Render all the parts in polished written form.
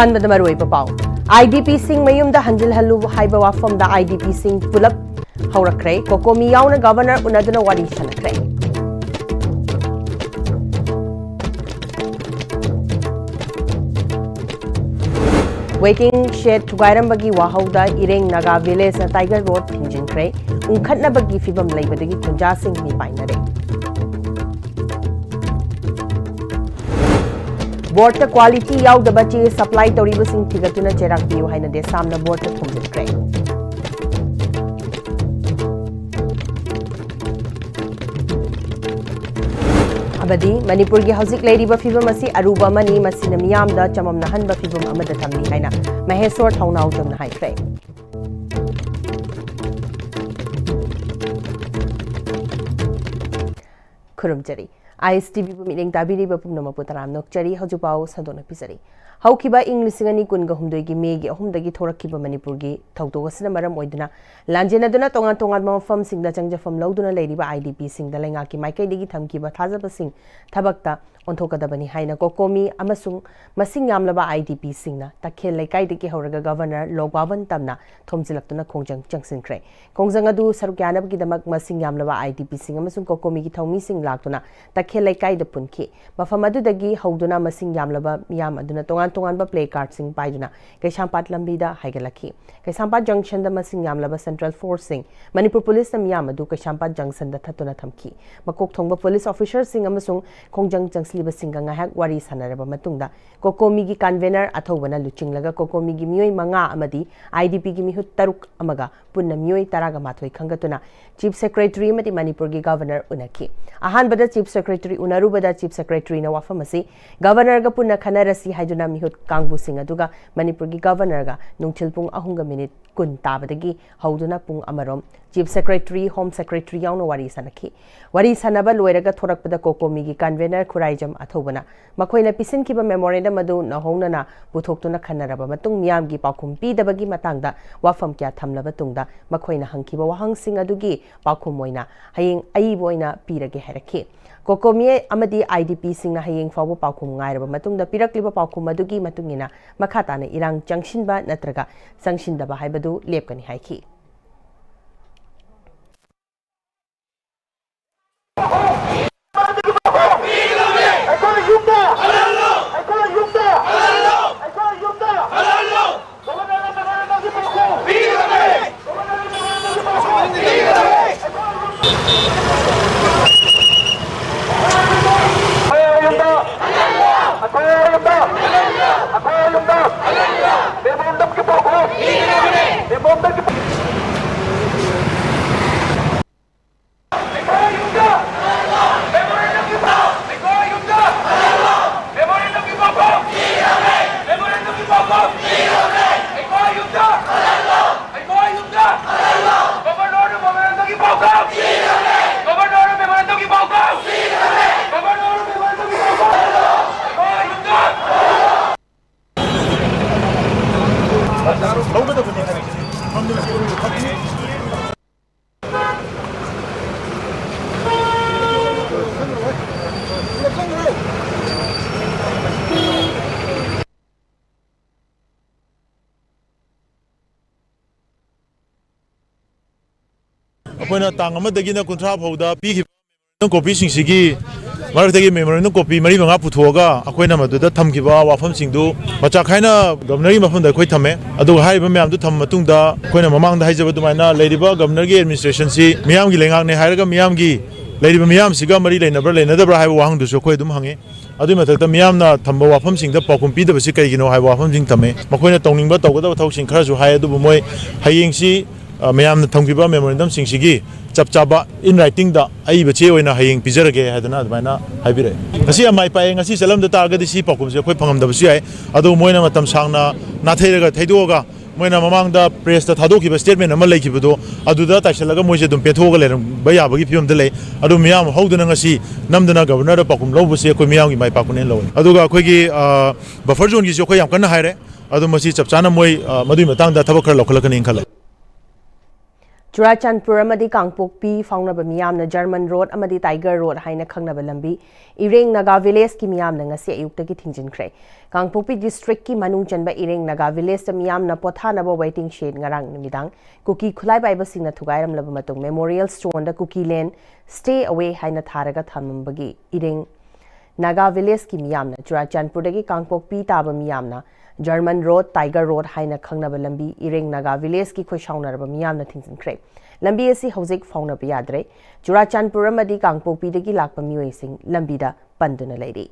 अहानबद मरुइब पाउ IDP सिंह मयुमदा हंजिल हल्लु हाइबा वाफमदा IDP सिंह पुलप हौरखरे कोकोमी याउना गवर्नर उनदुना वारी सनखरे वेटिंग शेड थुगाइरंबगी वाहौदा इरेंग नागा विलेज ना टाइगर रोड थिंजिनखरे उंखटनबगी फिबम लेबदगी खुंजा सिंह नि पाइनरे बोर्ड क्वालिटी याउदबा चे सप्लाई तौरीबसिंग थिगतुना चेराकपियो हाइना दे सामना बोर्ड थुमजिनखरे अबदी मणिपुर की हौजिक लेरिबा फिबम असी अरुबा मनी मसिना मियामदा चममना हनबा फिबम अमदा थमनी हाइना महेश्वर थौनाउ जमना हाइखरे खुरुमजरी Pm-Istv मिटिंग ताबिरिबा पुनमपु तराम नोकचरी हजुपाउ सदोना पिसरी हौखिबा इंग लिसिंग अनि कुनगा हुमदोइगी मेगी अहुमदगी थोरखिबा मणिपुरगी थौदोगसना मरम ओइदुना लांजेनदुना तोंगान तोंगान मफम सिंगदा चंगजफम लौदुना लेरिबा IDP सिंगदा लेंगाकी माइकैदगी थमकिबा थाजबसिंग थबक्ता ओंथोकदबनी हाइना कोकोमी अमसुंग मसिंग यामलबा IDP सिंगना तखेल लेकाइदगी हौरगा गवर्नर लोगवावन तमना थोमजिलक्तुना खोंजंग चंगसिनख्रे खोंजंग अदु सरुक्यानबगी दमक मसिंग यामलबा IDP सिंग अमसुंग कोकोमी की थौमी सिंग लाक्तुना तखेल लेकाइद पुनखि मफम अदुदगी हौदुना मसिंग यामलबा मियाम अदुना तोंगान तोंगान प्ले कार्ड सिंग पाइदुना कैसांपाट लंबीदा हाइगलखि कैसांपाट जंक्शन द मसिंग यामलबा सेंट्रल फोर्स सिंग मणिपुर पुलिस न मियाम अदु कैसांपाट जंक्शन द थतुना थमखि मकोक थोंगबा पुलिस ऑफिसर सिंग अमसुंग खोंजंग चंगसलिबा सिंग ngayak wari sanaraba matungda kokomi gi convener athobana luchinglaga kokomi gi mioi manga amadi IDP gi mihut taruk amaga punna mioi taraga mathoi khangatuna chief secretary mati manipur gi governor unaki ahan bada chief secretary unaru bada chief secretary na wafamasi governor ga punna khanarasi haiduna mihut kangbu sing aduga manipur gi governor ga nungchilpung ahunga minute kun tabadagi hauduna pung amarom chief secretary home secretary yauna wari sanaba loiraga thorakpada kokomi gi convener khuraijam athobana makoina pisin kiba memorandum adu nahonana puthokuna khanaraba matung miyam gi pakhum pidabagi matangda wafam kya thamlaba tungda makoina hangkiba wahang sing adugi pakhum moina hayeng ai boina pirage harakhi kokomi amadi IDP sing na hayeng fawo pakhum ngairaba matungda pirakliba pakhum adugi matungina makhatana irang changshinba natraga sangshindaba haibadu lepkani haiki अखोना तांग अमदगिना कुंथ्रा फौदा पीखिबा copy सिंगसिगी मरतगी memorandum copy मरी मंगा पुथोगा अखोना मदुदा थमखिबा वाफम सिंगदु मचा खाइना governor मफमदा अखोय थमे अदु हाइबा मयामदु थम मतुंगदा अखोना ममांगदा हाइजबा दुमाइना लेरिबा governor गी administration सी मियाम गी लेंगांगने हाइरगा मियाम गी लेरिबा मियाम सिगा मरी लेनब्रा लेनदब्रा हाइबा वाहंगदुसु अखोय दुम हंगे अदुइ मथक्ता मियामना थम्बा वाफम सिंगदा पाकुम पीदबसि कैगिनो हाइबा वाफम सिंग थमे मखोयना तौनिंगबा तौगदबा थौसिंग खराजु हाइ अदुबु मोय हयेंगसि मैम थमकीबा मेमोरेंडम सिंगसिगी चप चाबा इन राइटिंग दा आई बचे ओइना हयेंग पिजरगे हादना अदमाइना हाइबिरे ngasi amai pae ngasi salam da targadi si pakum se khoi phangam da basi ai adu moina matam sangna nathaiga thaidoga moina mamang da press da thadokhi ba statement ama leikhibudo adu da taisalaga moise dum pethoga leram ba yabagi phim da lei adu miyam hauduna ngasi namdana governor da pakum lobu se khoi miyam gi mai pakunen lo aduga khoi gi buffer zone gi se khoi yam kana haire adu masi chap chana moi madui matang da thabak khar lokhalakani khale Churachandpur amadi Kangpokpi faunaba miyamna German Road amadi Tiger Road haina khangnaba lambi Ireng Naga Village ki miyamna ngasi ayuktagi thingjinkhre. Kangpokpi district ki manung chanba Ireng Naga Village ta miyamna pothanaba waiting shed ngarang nimidang kuki khulai baiba singna thugairam laba matung Memorial Stone da Kuki Lane stay away haina tharaga thamambagi Ireng Naga Village ki miyamna Churachandpur dagi Kangpokpi taba miyamna German Road, Tiger Road haina khangnaba lambi Ireng Naga Village ki khoishaunaraba miyamna thingjinkre. Lambi asi hauzik faunaba yadre. Churachandpur amadi Kangpokpi dagi lakpa miyoising lambida panduna leiri.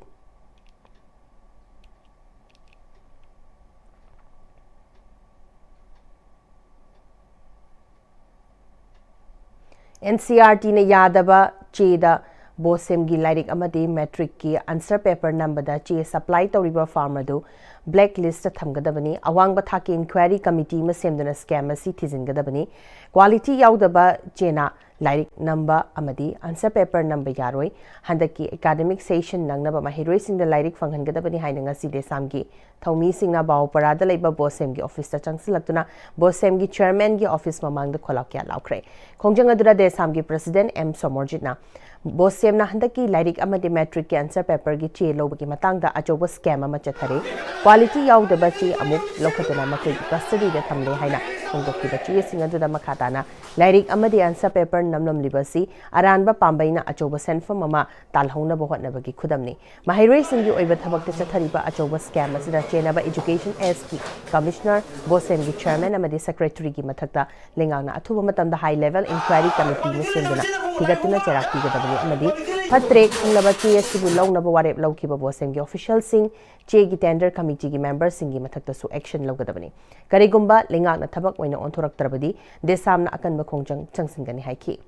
NCRT ne yadaba cheda Bosem gi lairik amadi metric ki answer paper number da che supply tawriba farmer do blacklist thamgadabani awang bathaki inquiry committee ma semdana scam asi thizingadabani quality yaudaba chena lairik number amadi answer paper number yaroi handaki academic session nangnaba mahiroi singda lairik fanghangadabani haina ngasi desam gi thaumi singna baw parada leiba Bosem gi office ta changsilaktuna Bosem gi chairman gi office mamang da kholakya laukre khongjang adura desam gi president M Somorjitna Bosem na handaki lairik amadi metric ki answer paper gi che lobagi matangda achoba scam ama chathare quality yaudaba chi amuk lokhatuna makai custody da thamle haina khongdokki ba chi singaduna makhatana lairik amadi answer paper namnam libasi aranba pambaina achoba senfam ama talhongna ba hotna bagi khudamni mahairoi singi oiba thabak ta chathariba achoba scam asida chenaba education SK commissioner Bosem gi chairman amadi secretary gi mathakta lengangna athuba matamda high level inquiry committee ni senduna thigatuna cherakti ga amadi patre khunglaba che asibu lawnaba warep lawkiba Bosem gi official sing che gi tender committee gi members singi mathakta su action lawgadabani karigumba lengakna thabak oina onthorak tarabadi desamna akanba khongjang changsingani haiki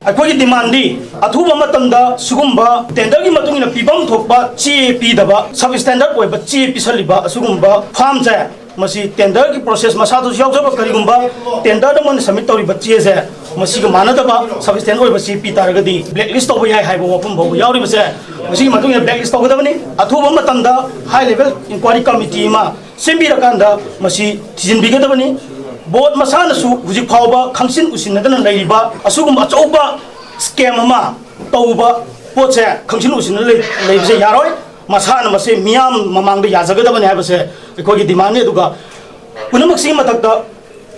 अखोई डिमांडी अथुब मतमदा सुगुम्बा tender की मतुंगिना पिबम थोकबा चे पीदबा सब standard ओइबा चे पिसलिबा असुगुम्बा farm जे मसी tender की process मसादु यावजबा करिगुम्बा tender the मन submit तौरिबा चे जे मसी ग मानदबा सब स्टैंडर्ड ओइबा चे पी तारगदी ब्लैक लिस्ट तौबा याय हाइबा वफम बो यावरिबा से मसी मतुंगिना ब्लैक लिस्ट तौगदबनी अथुब मतमदा हाई लेवल इंक्वायरी कमिटी मा सेंबिरकांदा मसी थिजिनबिगदबनी बोर्ड मसानसु हुजिक फावबा खंगसिन उसिनदना लैरिबा असुगुम अचौबा स्कैम अमा तौबा पोचे खंगसिन उसिन लैबसे यारोय मसाना मसे मियाम ममांग द याजगदबने हाबसे अखोगी डिमांड ने दुगा पुनमक सिंग मतकदा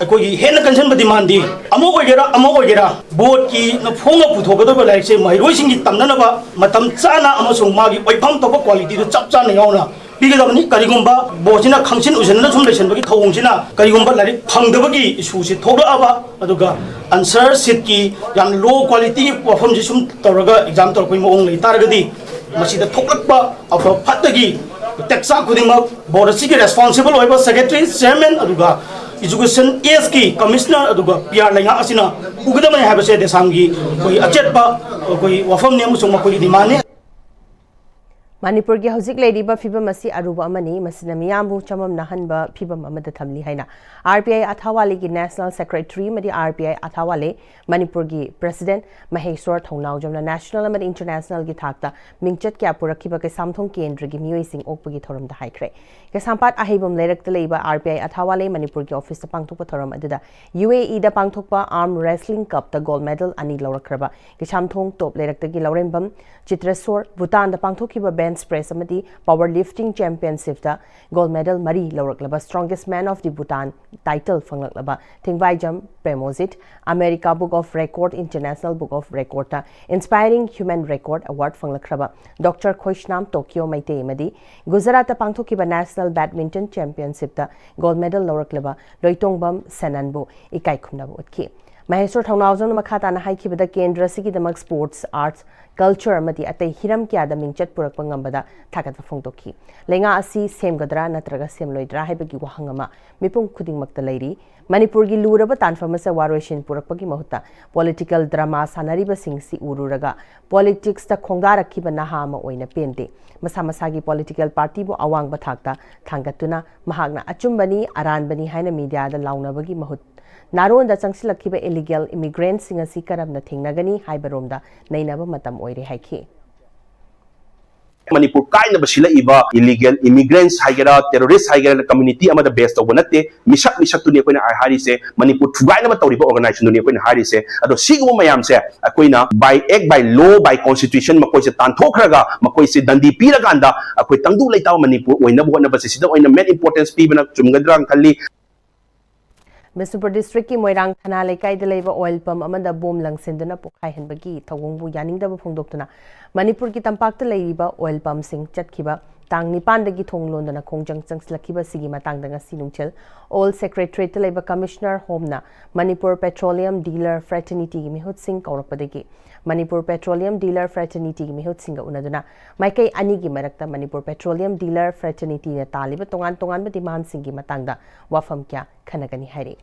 अखोगी हेन कंसन ब डिमांड दी अमो ओगेरा बोर्ड की न फोंग पुथोगदब लाइसे महिरोय सिंग तमननबा मतम चाना अमसुंग मागी ओइफम तोप क्वालिटी दु चप चाना यावना पिगदबनी करिगुम्बा बोसिना खंगसिन उसिनना सुम लेसनबगी थौंगसिना करिगुम्बा लाइक फंगदबगी इशू से थोगलाबा अदुगा आंसर सीट की याम लो क्वालिटी वफम से सुम तौरगा एग्जाम तौरकोई मओंग लै तारगदी मसीदा थोकलकपा अफ फटगी टेक्सा खुदिमक बोर्ड सिगी रेस्पोंसिबल ओइबा सेक्रेटरी चेयरमैन अदुगा एजुकेशन एस की कमिश्नर अदुगा पीआर लैंगा असिना उगदमने हाबसे देसामगी कोई अचेतपा कोई वफम ने मुसुम कोई डिमांड ने Manipur gi hauzik leiriba phibam asi aruba amani masina miyambu chamam nahanba phibam amada thamli haina RPI Athawale gi National Secretary madi RPI Athawale Manipur gi President Maheshwar Thongnau jamna national amadi international gi thakta mingchat kya purakhiba ke samthong kendra gi miyoi sing okpa gi thoram da haikre ke sampat ahibam leirakta leiba RPI Athawale Manipur gi office ta pangthokpa thoram aduda UAE da pangthokpa arm wrestling cup ta gold medal ani lawrakraba ke samthong top leirakta gi lawrembam Chitraswar Bhutan da pangthokhiba bench press amadi powerlifting championship da gold medal mari lawraklaba strongest man of the Bhutan title fanglaklaba thingwai jam premozit America Book of Record International Book of Record ta inspiring human record award fanglakraba Dr. Khoishnam Tokyo Maite amadi Gujarat ta pangthokiba national badminton championship ta gold medal lawraklaba Loitongbam Senanbu ikai khumnaba utkhi Maheshwar Thongnau makhatana haikibada kendra sigi damak sports arts culture amadi atai hiram kya da mingchat purakpa ngambada thagatwa phongdokhi lenga asi semgadra natraga semloidra haibagi wahangama mipum khudingmakta leiri Manipur gi luraba tanfamasa waroishin purakpagi mahutta political drama sanariba singsi ururaga politics ta khongdarakhiba naha ama oina pente masa masagi political party bo awang bathakta thangatuna mahagna achumbani aranbani haina media da launabagi mahut naron da changsilakhiba illegal immigrants singa si karamna thingnagani haibaromda nainaba matam oire haiki Manipur kind of a illegal immigrants, higher terrorists, higher community, among the best of one day, Mishak to Nippon Harry say, Manipur to Guyana organization to Nippon Harry say, at the Sigo Mayam say, Aquina, by egg, by law, by constitution, Makois Tantokraga, Makois Dandi Piraganda, Aquitandu Lata Manipur, when no one of us is the main importance people of Chungadran Kali. Manipur district ki Moirang Thana Lekai de Leva oil pump amanda bom langsendana pokai henbagi thawongbu yaningda phongdoktuna Manipur ki tampakta leiba oil pump sing chatkiba tang nipandagi thonglondana khongjang changslakiba sigi matangda ngasi nungchel all secretariat leba commissioner homna Manipur petroleum dealer fraternity gi mihut sing kaurakpadagi Manipur petroleum dealer fraternity gi mihut singa unaduna maikai ani gi marakta Manipur petroleum dealer fraternity na taliba tongan tongan ba demand singi matangda wafam kya khanagani hairi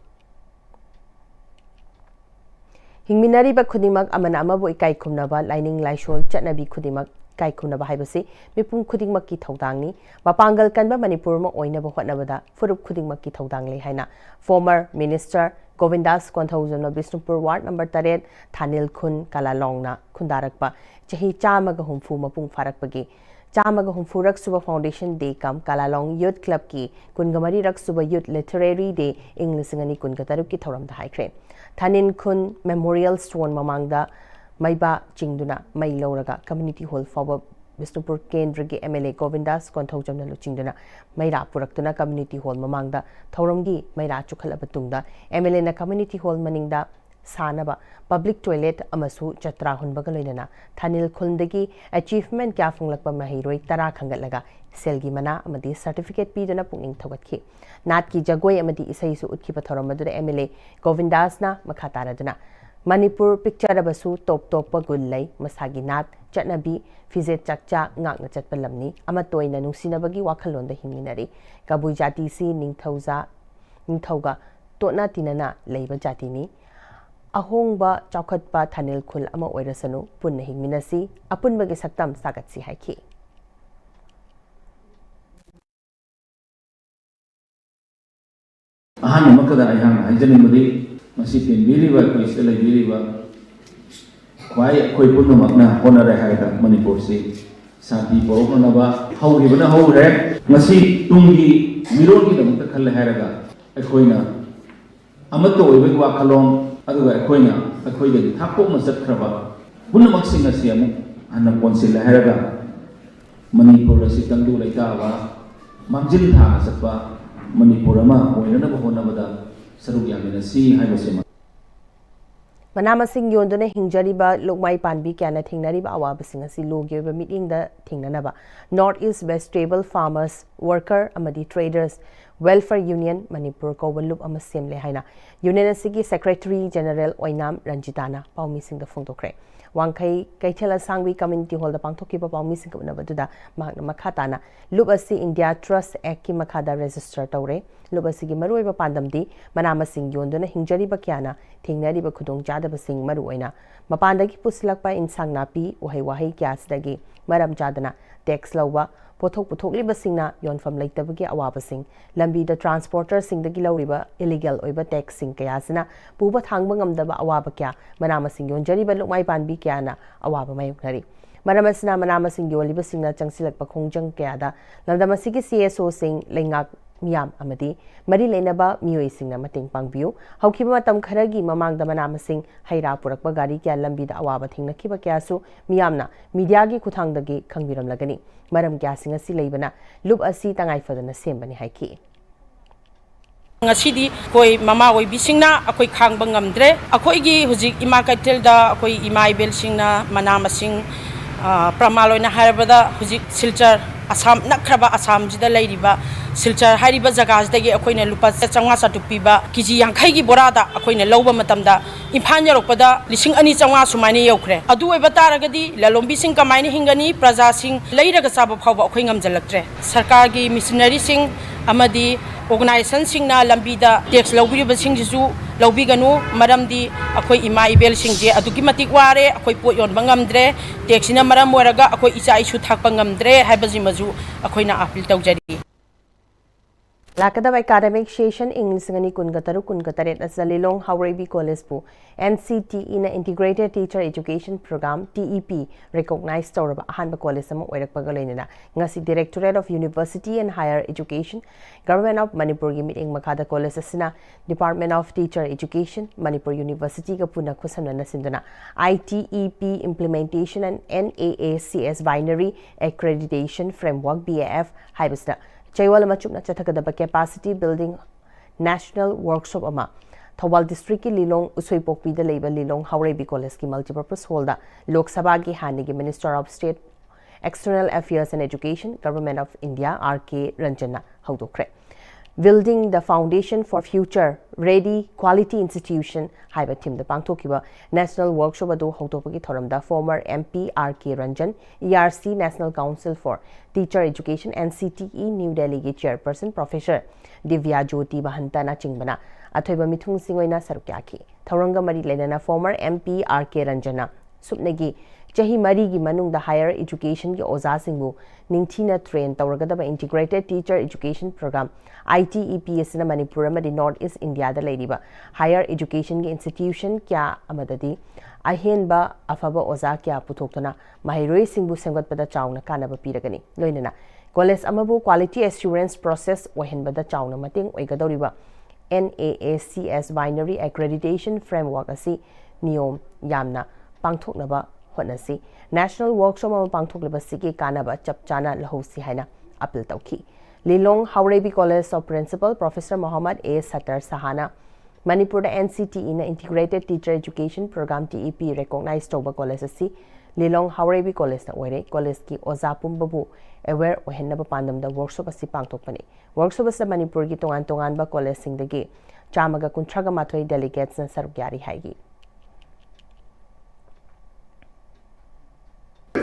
Hingminari ba khudimak amana amabu ikai khumnaba lining laishol chatnabi khudimak kai khumnaba haibase mipum khudingmak ki thodangni mapangal kanba Manipur ma oinaba hotnabada furup khudingmak ki thodang le haina former minister Govindas Konthaujamna Bisnupur ward number 8 Thanil Khun Kalalongna khundarakpa chahi chamaga humfu mapung farakpagi chamaga humfu rak suba foundation day kam Kalalong youth club ki kungamari rak suba youth literary day inglisingani kungataruk ki thoram da haikre Thanin Khun Memorial Stone Mamangda Maiba Chingduna Mai Loraga Community Hall Forward Bisnupur Kendragi MLA Govindas Konthaujamna Luchingduna Maira Puraktuna Community Hall Mamangda Thoramgi Maira Chukhalabutungda MLA na Community Hall Maningda Sanaba Public Toilet Amasu Chatra Hunbaga Loinana Thanil Khundagi Achievement Kya Funglakpa Mahiroi Tara Khangatlaga Selgi Mana Amadi Certificate Piduna Punging Thogatki Nat ki Jagoi Amadi Isaisu Utkipa Thoramadura MLA Govindas na Makataraduna Manipur picture abasu top pagulay masagi nat chatnabi fizet chakcha ngakna chatpalamni amatoi na nungsinabagi wakhalonda hingminari kabui jati si ningthauga totna tinana leiba jati ni ahongba chaukhatpa Thanil Khul ama oirasanu punna hingminasi apunbagi saktam sagatsi haiki ahan makada ayang hajani mudi masih pinbiriba kuisela biriba kwai koi punno makna honare haida Manipur si santi borokna naba hauribana haure masih tunggi mirogi damta khalle hairaga akoina amato oibai wa khalom aduga akoina akoida thapok ma satkraba punno maksing asi amu anna konsil hairaga Manipur si tangdu laitawa mamjil tha satpa Manipur ama oinana ba honabada Manamasing yonduna hingjariba lokmai panbi kyana thingnariba awabasing asi logyoba meeting da thingnanaba North East West Stable Farmers Worker amadi Traders Welfare Union Manipur Kowalup ama semle haina Union asigi Secretary General Oinam Ranjitana paumi sing da phongtokre Wangkai Kaithela Sangwi Community Hall da pangthokiba paumi sing kabnabaduda magna makhatana lup asi India Trust Act ki makhada register tawre lup asigi maruiba pandamdi manamasing yonduna hingjariba kyana thingnariba khudong jadaba sing maruoina mapandagi puslakpa insang napi wahai wahai kyasidagi maram jadana tax lawa pothok puthokliba singna yonfam leitabagi awabasing lambi da transporter singdagi lawriba illegal oiba tax sing kayasina puba thangba ngamdaba awaba kya manamasing yonjariba lokmai panbi kyana awaba mayuknari maramasina manamasing yoliba singna changsilakpa khongjang kyada lamdamasigi CSO sing lengak miyam amadi mari leinaba miyoi singna mateng pangbiu haukiba matam kharagi mamangda manamasing haira purakpa gari kya lambi da awaba thingnakiba kyasu miyamna media gi khuthangdagi khangbiram lagani maram kya singa si leibana lup asi tangai fadana sembani haiki ngasidi koi mama oi bisingna akoi khang bangamdre akoi gi hujik ima kaitel da akoi ima ibel singna mana masing pramaloina harbada hujik silchar asam nakraba asam jida leiriba silchar hariba jaga jidagi akoina lupa changwa chatu piba kiji yankhai gi borada akoina lawba matamda imphanya rokpada lising ani changwa sumani yaukhre adu oiba taragadi lalombi sing kamaini hingani praja sing leiraga chaba phawba akoi ngamjalaktre sarkar gi missionary sing amadi organization singna lambida tax lawbiriba singjisu lawbiganu maramdi akoi ima ibel singje aduki matik ware akoi pot yon bangamdre taxina maram moraga akoi icha isu thakpa ngamdre haibaji maju akoina appeal tawjari Lakadaba academic session English ngani kunkataru kunkataret asalilong Haurebi College pu NCTE na Integrated Teacher Education Program TEP recognized tawraba ahanba college ama oirakpaga loinana ngasi Directorate of University and Higher Education Government of Manipur gi meeting makhada college asina Department of Teacher Education Manipur University ga puna khusamna sinduna ITEP implementation and NAACS binary accreditation framework BAF haibasna Chaywala machupna chathakadaba capacity building national workshop ama Thawal district ki Lilong Usoipokpi da leiba Lilong Haurebi College ki multipurpose hall da Lok Sabha ki hanigi Minister of State External Affairs and Education Government of India RK Ranjana haudokre Building the foundation for future ready quality institution haiba team the pangthokiba national workshop adu hautopagi thoramda former MP RK Ranjan ERC National Council for Teacher Education NCTE New Delhi ki chairperson Professor Divya Jyoti Bahantana chingbana athoiba mithung singoina sarukyaki thoranga mari lenana former MP RK Ranjana supnagi chahi mari gi manungda higher education ki oza singbu ningthina train tawragadaba integrated teacher education program ITEP asina Manipur amadi North East India da leiriba higher education ki institution kya amadadi ahenba afaba oza kya puthokna mahiroi singbu sengwatpada chauna kanaba piragani loinana college amabu quality assurance process ohenbada chauna mating oigadoriba NAACS binary accreditation framework asi niyom yamna pangthoknaba hotnasi national workshop ama pangthokliba sigi kanaba chapchana lahosi haina appeal tawki Lilong Haurebi College of Principal Professor Muhammad A. Satar Sahana Manipur NCTE na Integrated Teacher Education Program TEP recognized Toba College asi Lilong Haurebi College na oire college ki oza pumbabu aware ohenna pandam da workshop asi pangthokpani workshop asa Manipur gi tongan ba college singdagi chamaga kuntraga mathoi delegates na sarugyari haigi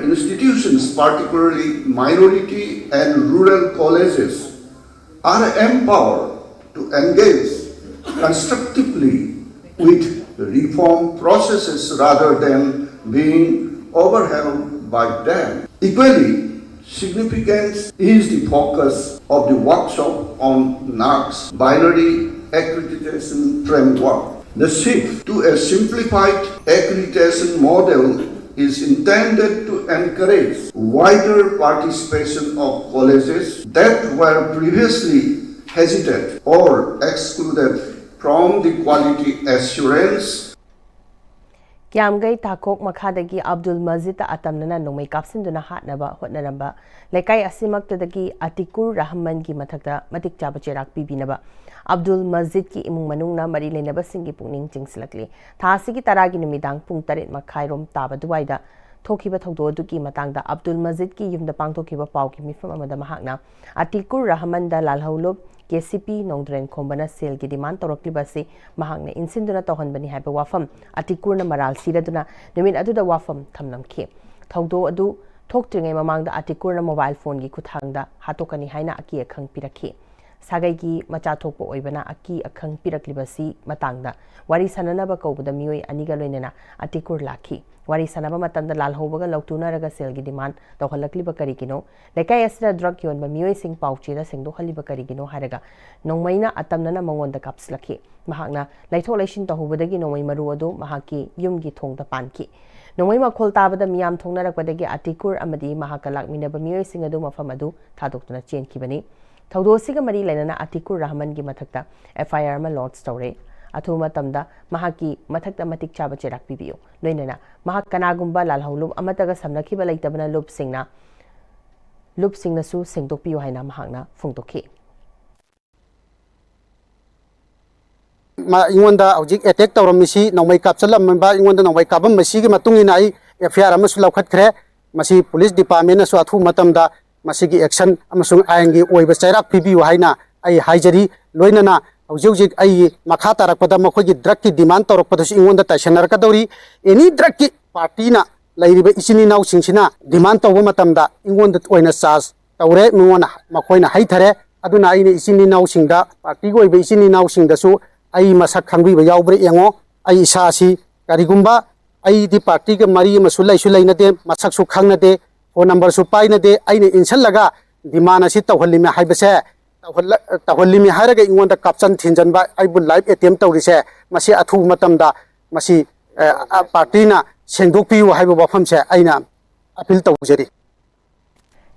Institutions, particularly minority and rural colleges, are empowered to engage constructively with reform processes rather than being overwhelmed by them. Equally significant is the focus of the workshop on NAACS binary accreditation framework. The shift to a simplified accreditation model is intended to encourage wider participation of colleges that were previously hesitant or excluded from the quality assurance. Kiamgai Takok Makadagi Abdul Mazid Atamnana Nomai Kapsinduna Hatnaba Hotnaramba Lekai Asimaktadagi Atikur Rahman ki Matakta Matik Chabacherak Bibinaba Abdul Mazid ki Imung Manungna Marilena Basingi Puning Chingslakli Tasiki Taragi Numidang Pungtarit Makhairom Taba Duaida Tokiba Todo Duki Matangda Abdul Mazid ki Yum the Pangtokiba Pauki Mifam Amada Mahakna Atikur Rahman da Lalhaulub KCP Nongdren Kombana Sale ki demand Torokibasi Mahakna Insinduna Tohanbani Happy Wafam Atikurna Maral Siraduna Numin Adu the Wafam Tamnam Ki Todo Adu Tokting among the Atikurna mobile phone gi Kuthangda Hatokani Haina Aki a Kang Piraki Sagagi Machatopo Oibana Aki a Kang Piraklibasi Matangda Wari Sananaba Kobu the Mui Anigalina Atikur Laki Wari Sanaba Matanda Lal Hobaga Lautuna Raga Selgi demand the Holakliba Karikino Lekai Asra drug yon by Mui Sing Pauchida Sing do Haliba Karikino Haraga Nongmaina Atamnana Mongon the Caps Laki Mahagna Laitolation to Hubadagi no Maruado Mahaki Yumgi Tong the Panki Noima Koltaba the Miam Tonara Quadagi Atikur Amadi Mahakalak Minaba Mui Singaduma Famadu Tadokuna Chain Kibani Taudo Sigamari Lenana Atikur Rahman Gimatakta FIR Ma Lord Story Atuma Tamda Mahaki Matakta Matik Chaba Cherak Pibio Loinana Mahakanagumba Lalhaulum Amataga Samnaki Balaitabana Lup Singna Su Singtopio Haina Mahagna Fungtoki Ingonda Ojik attack Tauramisi Nomai Kapsala Mamba Ingonda Nomai Kabam Masigi Matunginai FIR Amasulakatre Masi Police Department Swatu Matamda मसिगी action अमसुंग आयंगी ओइबा चैराक पिबियु हाइना आई हाइजरी लोइनना हौजिक हौजिक आई मखा तारकपदा मखोइगी ड्रग की डिमांड तौरकपदसु इंगोंदा ताइसनरकदौरी एनी ड्रग की पार्टीना लैरिबा इसिनी नाउसिंगसिना डिमांड तौबा मतमदा इंगोंदा ओइना चार्ज तौरे मिंगोना मखोइना हाइथरे अदुना आइने इसिनी नाउसिंगदा पार्टी गोइबा इसिनी नाउसिंगदसु आई मसक खंगबिबा याउब्रे यंगो आई इसासी करिगुंबा आई दी पार्टी के मरी मसु लैसु लैनदे मसकसु खंगनदे फोन नंबर सु पाइनदे आइने इनसलगा डिमांड असि तौहलिमे हाइबसे तौहलिमे हारगा इंगोंदा कापचन थिनजनबा आइबु लाइव अटेम्प्ट तौरिसे मसि अथु मतमदा मसि पार्टीना सेंदोकपियु हाइबा वफमसे आइना अपील तौजरी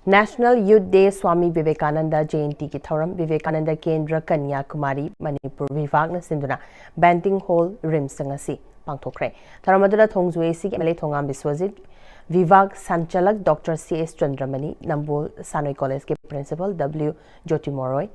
national youth day Swami Vivekananda Jayanti की थौरम विवेकानंद केंद्र कन्याकुमारी मणिपुर विभाग सिंधुना बैंटिंग हॉल रिम्स संगसी पांथोखरे थौरम अदुदा थोंगजु एसी के थोंगाम विश्वजित विभाग संचालक doctor CS Chandramani Nambol Sanoi college के प्रिंसिपल W ज्योति मोरोय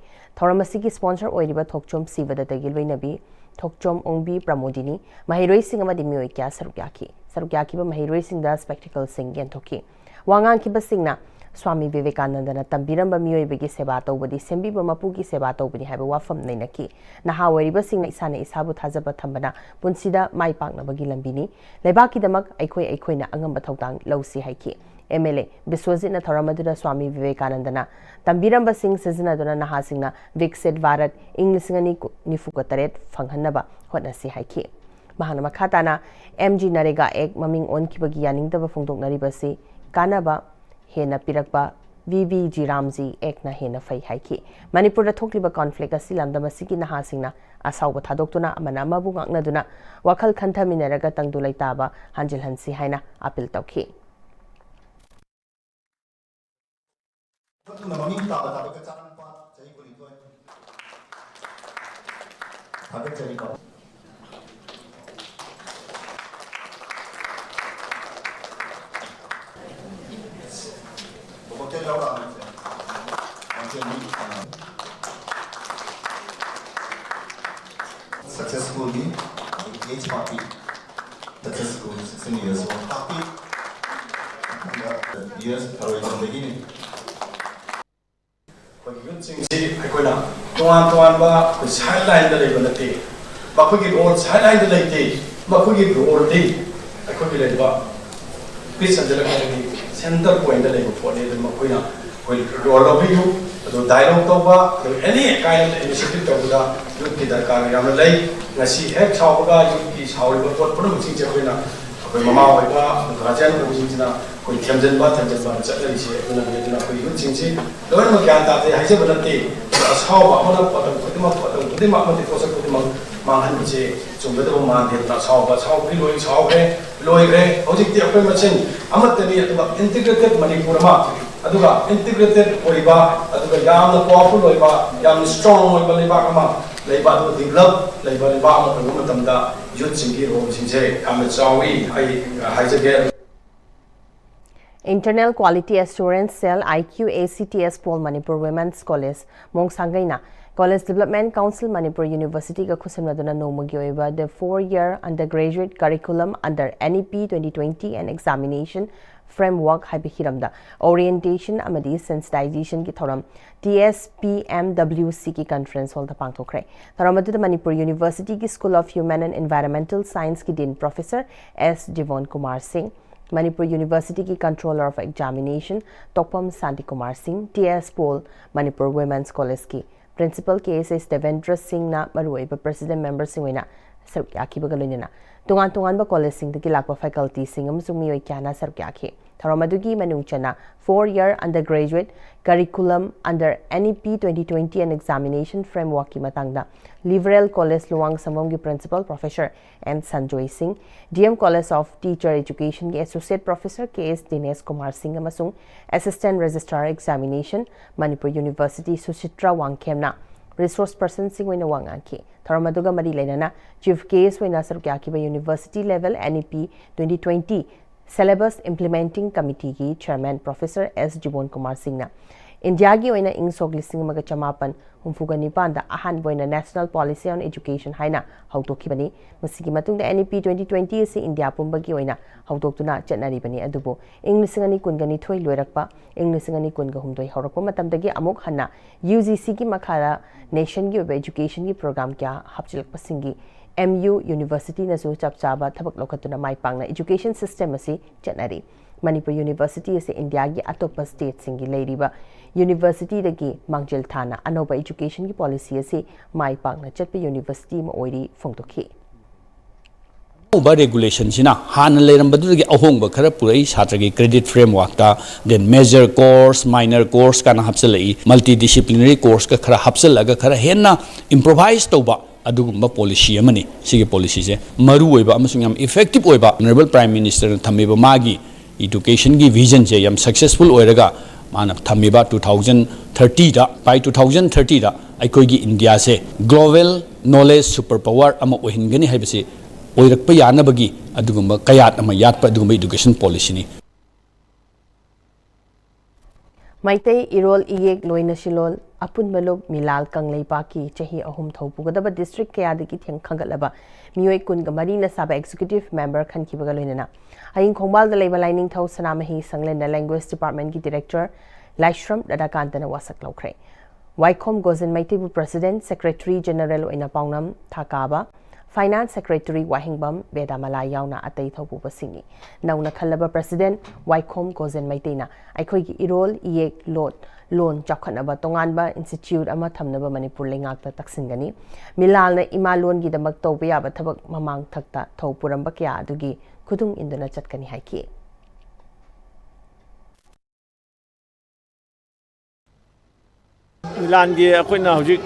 थौरम असी की स्पॉन्सर ओइरिबा थोकचोम सिवदतगी लोइनबी थोकचोम ओंबी प्रमोदिनी महिरोई सिंह अमदि मियोय क्या सरुक्याकी महिरोई सिंह स्पेक्टिकल सिंह यंथोकी वांगांग की बसिंगना स्वामी विवेकानंदना तंबीरंबा मियोइबगी सेवा तौबदी सेंबीबा मपुगी सेवा तौबनी हाइबा वाफम नैनकी नहा ओइरिबसिंगना इसाने इसाबु थाजबा थंबना पुंसिदा माइ पाकनबगी लंबिनी लेबाकीदमक अखोइना अंगम थौतांग लौसी हाइकी MLA विश्वजित थौरमदुदा स्वामी विवेकानंदना तंबीरंबा सिंह सिजनदुना नहासिंगना विकसित भारत इंग्लिशंगनी निफुकतरेत फंगहनबा होटनसी हाइकी महाना मखाताना MG नरेगा एक ममिंग ओनकिबगी यानिंगदबा फोंदोकनरिबसी कानाबा हेना पिरकबा VVG रामजी एक ना हेना फै हाइकी मणिपुर थोकलिबा कॉन्फ्लिक्ट असि लमदमसिगी नहासिंगना असाउब थादोक्तुना अमना अमबु गांगनदुना वखल खंथमिनरगा तंगदु लैताबा हांजिल हंसी हाइना appeal तौखी Successfully each party successful 16 years of party and the years are in the beginning. तोान साइडलाइन नाते रोल साइडलाइन लेते रोल पीस हजल सेंटर पॉइंट पोने रोल लौ डायलॉग तब एनी काइंड इनिशिएटिव तब यूथ की दरकार हेक सावगा यूथ की साव पोट पुनः ममा गार्जियन थेमजनबा चलरीसे यूथ लोन ग्यान ताते हाइजब नाते असाव खुद पोषक मांगहनबसे चुमगदब मानदे साव लोग्रे हौजिकती अखोय मसेन integrated Manipur integrated powerful strong develop youth role हाइजगे Internal Quality Assurance Cell IQACTS Pol Manipur Women's College Mongsanggaina College Development Council Manipur University ga khusamladuna nomagi oiba the 4-year undergraduate curriculum under NEP 2020 and examination framework haibihiramda orientation amadi sensitization ki thoram TSPMWC ki conference hall da pangthokre thoramadu Manipur University ki School of Human and Environmental Science ki Dean Professor S Devon Kumar Singh Manipur University की Controller of Examination Tokpam Santi Kumar Singh, TS Pol Manipur Women's College की Principal KSS Devendra Singh na maruiba President Member Singh sarukaki bagalunina tungan ba college sing ki lakpa faculty sing amsung miyoi kyana sarukaki thoromadugi manungchana 4-year undergraduate curriculum under NEP 2020 and examination framework ki matangda Liberal College Luang Samom ki Principal Professor N Sanjoy Singh DM College of Teacher Education ki Associate Professor KS Dinesh Kumar Singh amasung Assistant Registrar Examination Manipur University Suchitra Wangkhemna Resource Person Singh Wina Wanganki Thoramaduga Mari Lenana Chief KS Wina Sarukyakiba University Level NEP 2020 Syllabus Implementing Committee ki Chairman Professor S Jibon Kumar Singh na India gi oina ing sok lising amaga chamapan humfuga nipan da ahan boina National Policy on Education haina hautokibani masigi matungda NEP 2020 si India pumba gi oina hautoktuna chatnari bani adubo ing lising ani kungani thoi loirakpa ing lising ani kunga humdoi haurakpa matamdagi amuk hanna UGC gi makhara nation gi education gi program kya hapchilakpa singi MU University na so chap chaba thabak lokatuna mai pangna education system asi chatnari Manipur University is India gi atopa state singi leiriba University dagi mangjel thana anoba education gi policy ase mai pangna chatpe university ma oiri phongtokhi over regulation sina han leram badurgi ahongba khara purai chhatra gi credit framework ta then major course minor course kana hapsalai multidisciplinary course ka khara hapsalaga khara henna improvise toba adugumba policy amani sigi policy je maru oiba amasung yam effective oiba honorable prime minister thamiba magi education gi vision je yam successful oiraga mana thamiba 2030 da by 2030 da aikoi gi India se global knowledge superpower ama ohingani haibase oirakpa yanabagi adugumba kayat ama yatpa adugumba education policy ni Maitei Irol Iyek Loina Shilol Apun Maluk Milal Kanglei Paki Chahi Ahum Thopugadaba District Kayadiki Theng Khangalaba Mioi Kun Gamari na Saba Executive Member Khan Kibaga Loinana Ayin Khongbal the Labor Lining Thau Sanamahi Sanglen the Language Department ki Director Laishram Dadakantana Wasak Lokre Waikom Gozen Maitei President Secretary General Oina Paunam Thakaba Finance Secretary Wahingbam Beda Malayauna Atei Thopu Pasingi. Nauna Kalaba President Waikom Gozen Maitena. Aikoigi Irol Iyek Loan Chakanaba Tonganba Institute Ama Thamnaba Manipur Lingakta Taksingani. Milalna Ima Loan Gidamak Tobia Batabak Mamang Takta Topuramba Kya Dugi Kudung Induna Chatkani Haiki. Milan gi akoina hojik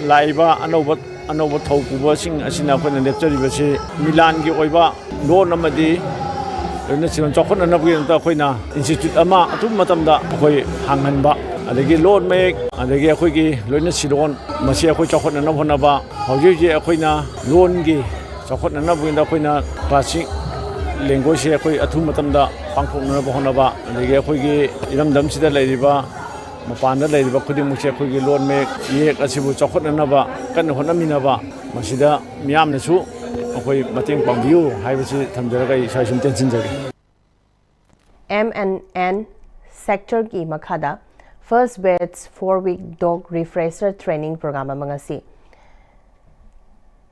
laiba anova thaukuba sing asina akoina lepchariba Milan gi oiba loan amadi loina siron chokon anabgi anta akoina institute ama atum matamda akoi hanghanba adagi loan mek adagi akoi gi loina siron masi akoi chokon anabhonaba hojik ji akoina loan gi chokon anabgi anta akoina classic language se akoi atum matamda pangthokna bahonaba adagi akoi gi iramdam sida lairiba Mapanda Lady Kudim Mushaki Lord make Yek Asibu Chokot another kind of Honaminaba, Masida Miam Nesu, Okoi Mating Pambu, Hivasi Tamjara, Shashim Tensinjari. MNN Sector Ki Makada First Batch 4-week Dog Refresher Training Program Mangasi.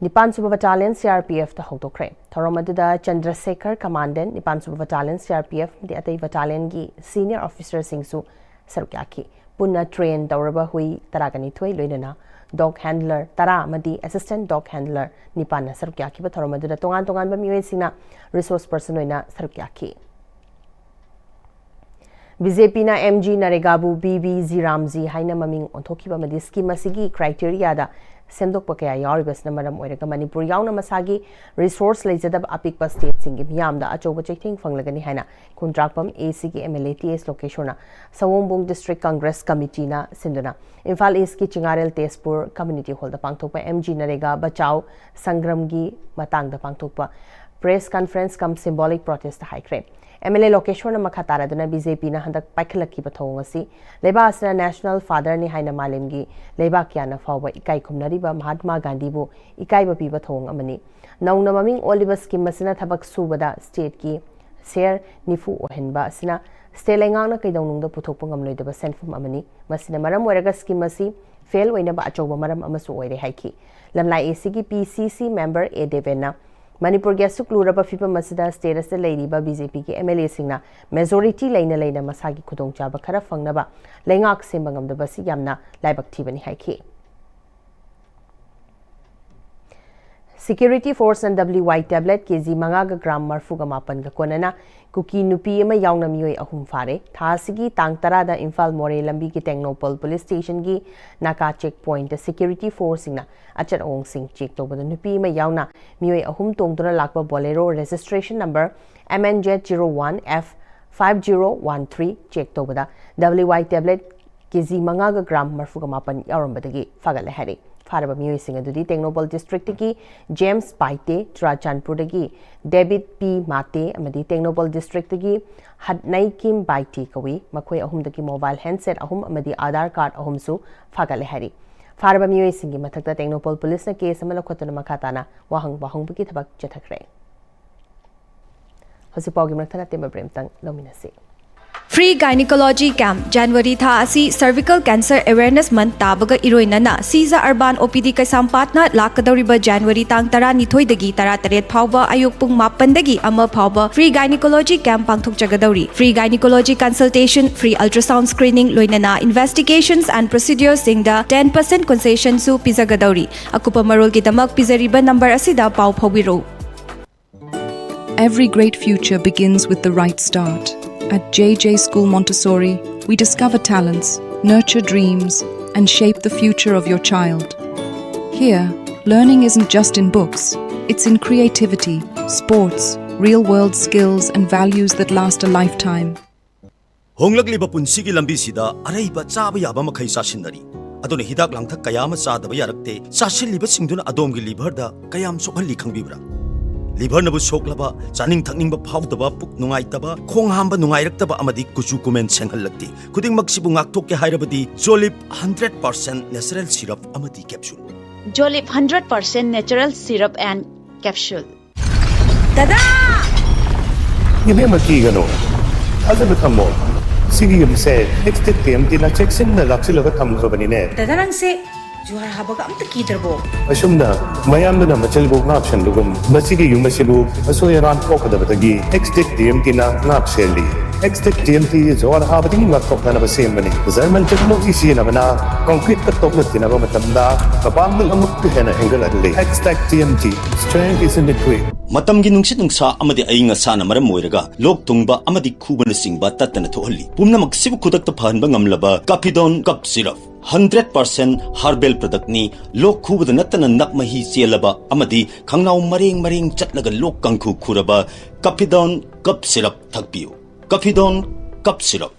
Nipan Super Battalion CRPF the Hotokre. Thoromaduda Chandrasekhar Commandant Nipan Super Battalion CRPF the Atei Battalion Gi Senior Officer Singsu Sarukyaki. Punna train Tauraba Hui Taragani Tway Luinana, Dog Handler, Tara Madi, Assistant Dog Handler, Nipana Sarukyaki, but Toromadura Tongan Tongan Bamuesina, Resource Person Wina Sarukyaki. BJP na MG Naregabu BB Ziramzi Haina Maming on Tokiba Madiski Masigi criteria da Semdok Pakaya Yaribas Namaram Oiraka Manipur Yauna Masagi Resource Lazadab Apikpa State Singim Yam da Achoba Checking Fanglagani Hana Kuntrakpam ACG MLATS location Sawombung District Congress Committee na Sinduna Infal East ki Chingarel Tespur Community Hall da Pangtokpa MG Narega Bachao Sangramgi Matang da Pangtokpa Press Conference come symbolic protest high crime MLA location na makhatara duna BJP na handak paikhalaki pathongasi leba asna national father ni haina malemgi leba kyana fawba ikai khumnariba Mahatma Gandhi bu ikai ba piba thong amani nauna maming oliver scheme masina thabak subada state ki share nifu ohenba asina state lengang na kaidong da puthokpa ngamloidaba senfum amani masina maram oiraga scheme asi fail oina ba achoba maram amasu oire haiki lamlai ACG PCC member A Devena Manipur Gasuk Luraba Fipa Masida status the lady ba BJP ki MLA singna majority laina laina masagi kudong chaba khara fangnaba lengak sembangam da basi yamna laibak thibani haiki Security Force and WY tablet KG mangaga gram marfuga mapan ga konana kuki nupi ema yaungna mioi ahum fare thasigi tang tarada Imphal More lambi ki Technopol Police Station gi naka checkpoint the Security Force singna achat ong sing check to bada nupi ema yaungna mioi ahum tongduna lakba Bolero registration number MNJ01F5013 check to bada WY tablet KG mangaga gram marfuga mapan yaurambadagi fagale hari फारब मियोइसिंग अदुदी Tengnoupal district की James Paite Churachandpur की David P माते अमदी टेक्नोपॉल district की हदनई किम बाइटी कवी मखोय अहुम दकी mobile handset अहुम अमदी आधार card अहुम सु फागले हरी फारब मियोइसिंग की मथक्ता टेक्नोपॉल पुलिस ने केस अमल खोतना मखाताना वाहंग की थबक चथखरे हसिपाव की मथना तेम ब्रेमतंग लोमिनसी Free Gynecology Camp January tha asi Cervical Cancer Awareness Month tabaga iroinana Siza Urban OPD Kaisampatna lakadoriba January tang 12 dagi 18 phawba ayuk pung 8 dagi ama phawba Free Gynecology Camp pangthokjagadauri Free Gynecology Consultation Free Ultrasound Screening loinana Investigations and Procedures singda 10% concession su pizagadauri akupa marol ki damak pizariba number asida paw phawiro. Every great future begins with the right start. At JJ School Montessori, we discover talents, nurture dreams, and shape the future of your child. Here, learning isn't just in books, it's in creativity, sports, real-world skills, and values that last a lifetime. Honglakliba punsigi lambisida araiba chaba yaba makhai sasinari. Aduna hidak langthak kayama chadaba yarakte sasilliba singduna adomgi liver da kayam sokhalli khangbibra. Liver nabu soklaba chaning thakning ba phawdaba puk nungai taba khong hamba nungai raktaba amadi kuchu kumen senghalakti kuding maksibu ngakthok ke hairabadi Jolip 100% natural syrup amadi capsule. Jolip 100% natural syrup and capsule. Dada! Yeme makigano. Azab thammo. Sigi yumse next TMT na checksin na laksilaga thamlobani ne. Dada nang se juhar habaga amta kidrabo. Asumna mayamna na machalbo ngapshan lugum masigi yumasibu asoyaran pokadabatagi next TMT na ngapseli. Next TMT is or habati ngaktok na basembani. Zermal technology siya na concrete katok na tinaba matamda kapamul amuk hena engala le. Next TMT strength is in the quick. Matamgi nungsit nungsa amadi ainga sana maram moiraga lok tungba amadi khubana singba tatana thohalli pumna maksibu kudakta phanba ngamlaba Capidon cup syrup 100% herbal product ni lok khubada natana nakmahi chelaba amadi khangnaw maring chatlaga lok kangkhu khuraba Capidon cup syrup thakpiu Capidon cup syrup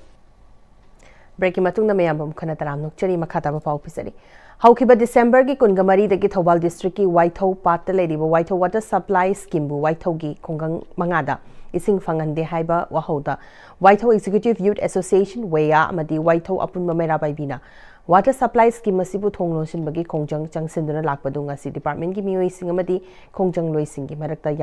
break matung na mayam khana taram nokchari makhata ba pau pisari Haukiba December ki kungamari dagi Thobal district ki Waithau pat leriba Waithau water supply scheme bu Waithau gi khongang mangada ising fangande haiba wahauda Waithau Executive Youth Association weya amadi Waithau apun mamera baibina water supply scheme asibu thonglonsin bagi khongjang changsinduna lakpadu ngasi department ki mioi sing amadi khongjang loising ki marakta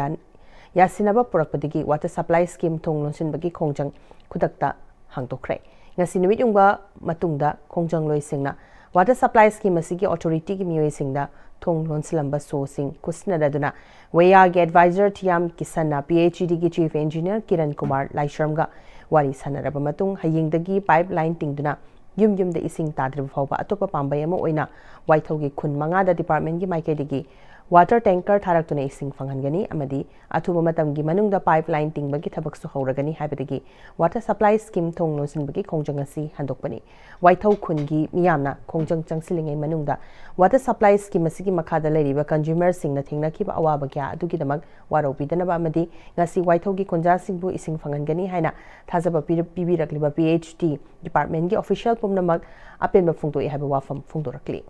yasinaba purakpadigi water supply scheme thonglonsin bagi khongjang khudakta hangtokre ngasi numit ungba matungda khongjang loisingna water supply scheme asigi authority ki mioi singda thong lonsilamba so sing kusna daduna weya ge advisor tiam kisana PhD ki chief engineer Kiran Kumar Laisharmga wari sanaraba matung hayingdagi pipeline tingduna yum de ising tadrib phawba atopa pambay ama oina Waithau gi khun manga da department gi maikedi water tanker tharak tune ising fanghangani amadi athuba matam gi manungda pipeline tingbagi thabak su horagani haibadagi water supply scheme thong lonsin bagi khongjang asi handokpani Waithau khun gi miyamna khongjang changsilingai manungda water supply scheme asigi makhada leriba consumer sing na thingna kiba awaba kya adugi damak waropidana ba amadi ngasi Waithau gi konja singbu ising fanghangani haina thazaba pibirakliba PhD department gi official pumnamak apen ba phungto e haba wafam phungdorakli